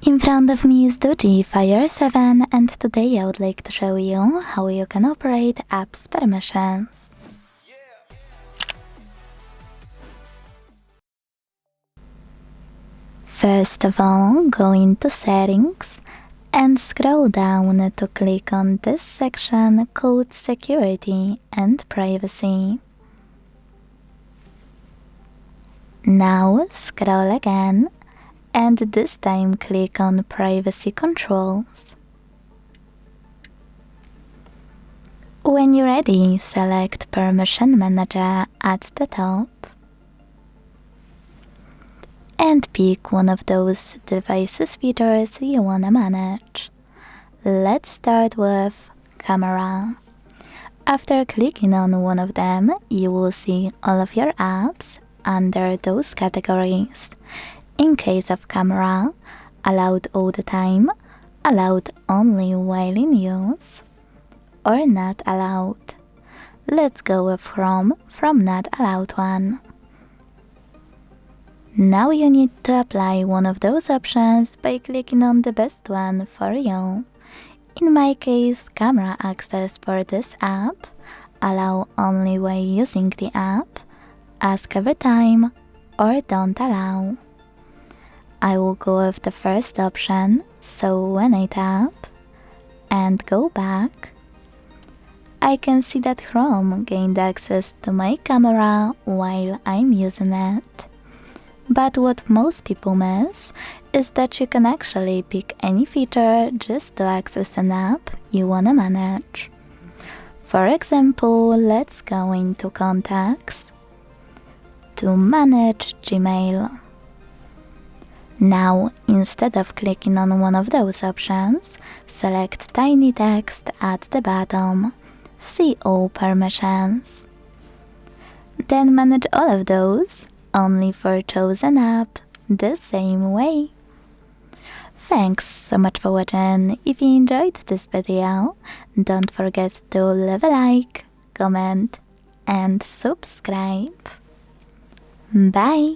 In front of me is DOOGEE Fire 7, and today I would like to show you how you can operate apps permissions. First of all, go into Settings and scroll down to click on this section called Security and Privacy. Now scroll again and this time click on Privacy Controls. When you're ready, select Permission Manager at the top and pick one of those devices features you wanna manage. Let's start with Camera. After clicking on one of them, you will see all of your apps under those categories. In case of Camera, allowed all the time, allowed only while in use, or not allowed. Let's go with from not allowed one. Now you need to apply one of those options by clicking on the best one for you. In my case, camera access for this app, allow only while using the app, ask every time, or don't allow. I will go with the first option, so when I tap and go back, I can see that Chrome gained access to my camera while I'm using it. But what most people miss is that you can actually pick any feature just to access an app you wanna manage. For example, let's go into Contacts to manage Gmail. Now, instead of clicking on one of those options, select tiny text at the bottom, see all permissions. Then manage all of those, only for chosen app, the same way. Thanks so much for watching. If you enjoyed this video, don't forget to leave a like, comment, and subscribe. Bye!